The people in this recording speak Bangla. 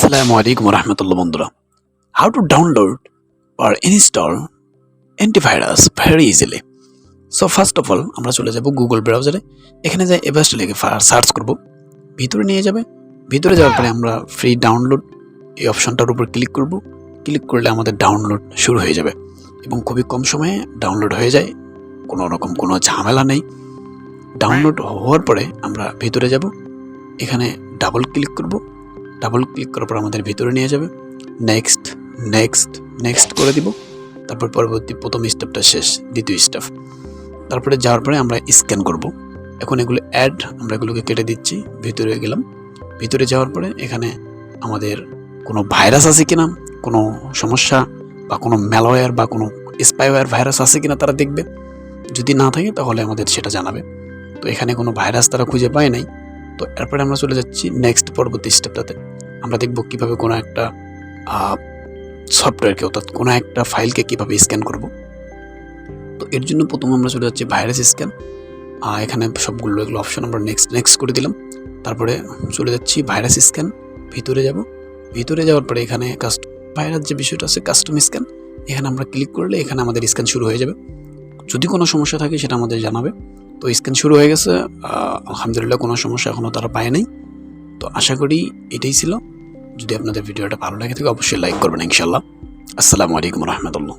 আসসালামু আলাইকুম রহমতুল্লাহ বন্ধুরা, how to download or install antivirus very easily. So first of all আমরা চলে যাব গুগল ব্রাউজারে। এখানে যাই এভাস্ট লিখে সার্চ করব, ভিতরে নিয়ে যাবে। ভিতরে যাওয়ার পরে আমরা ফ্রি ডাউনলোড এই অপশনটার উপর ক্লিক করব। ক্লিক করলে আমাদের ডাউনলোড শুরু হয়ে যাবে এবং খুবই কম সময়ে ডাউনলোড হয়ে যায়, কোনো রকম কোনো ঝামেলা নেই। ডাউনলোড হওয়ার পরে আমরা ভিতরে যাব, এখানে ডাবল ক্লিক করব। ডাবল ক্লিক করার পর আমাদের ভিতরে নিয়ে যাবে। নেক্সট নেক্সট নেক্সট করে দিব। তারপর পরবর্তী প্রথম স্টেপটা শেষ, দ্বিতীয় স্টেপ। তারপরে যাওয়ার পরে আমরা স্ক্যান করব। এখন এগুলো অ্যাড, আমরা এগুলোকে কেটে দিচ্ছি। ভিতরে গেলাম। ভিতরে যাওয়ার পরে এখানে আমাদের কোনো ভাইরাস আছে কিনা, কোনো সমস্যা বা কোনো ম্যালওয়্যার বা কোনো স্পাইওয়্যার ভাইরাস আছে কিনা তারা দেখবে। যদি না থাকে তাহলে আমাদের সেটা জানাবে। তো এখানে কোনো ভাইরাস তারা খুঁজে পায় নাই। তো এরপরে আমরা চলে যাচ্ছি নেক্সট পরবর্তী স্টেপটাতে। আমরা দেখব কীভাবে কোনো একটা সফটওয়্যারকে, অর্থাৎ কোনো একটা ফাইলকে কীভাবে স্ক্যান করব। তো এর জন্য প্রথমে আমরা চলে যাচ্ছি ভাইরাস স্ক্যান। এখানে সবগুলো এগুলো অপশন আমরা নেক্সট নেক্সট করে দিলাম। তারপরে চলে যাচ্ছি ভাইরাস স্ক্যান। ভিতরে যাব। ভিতরে যাওয়ার পরে এখানে ভাইরাস যে বিষয়টা আছে কাস্টম স্ক্যান, এখানে আমরা ক্লিক করলে এখানে আমাদের স্ক্যান শুরু হয়ে যাবে। যদি কোনো সমস্যা থাকে সেটা আমাদের জানাবে। তো স্ক্যান শুরু হয়ে গেছে, আলহামদুলিল্লাহ কোনো সমস্যা এখনও তারা পায় নাই। তো আশা করি এটাই ছিল। যদি আপনাদের ভিডিওটা ভালো লাগে থাকে অবশ্যই লাইক করবেন ইনশাল্লাহ। আসসালামু আলাইকুম রহমতুল্লাহ।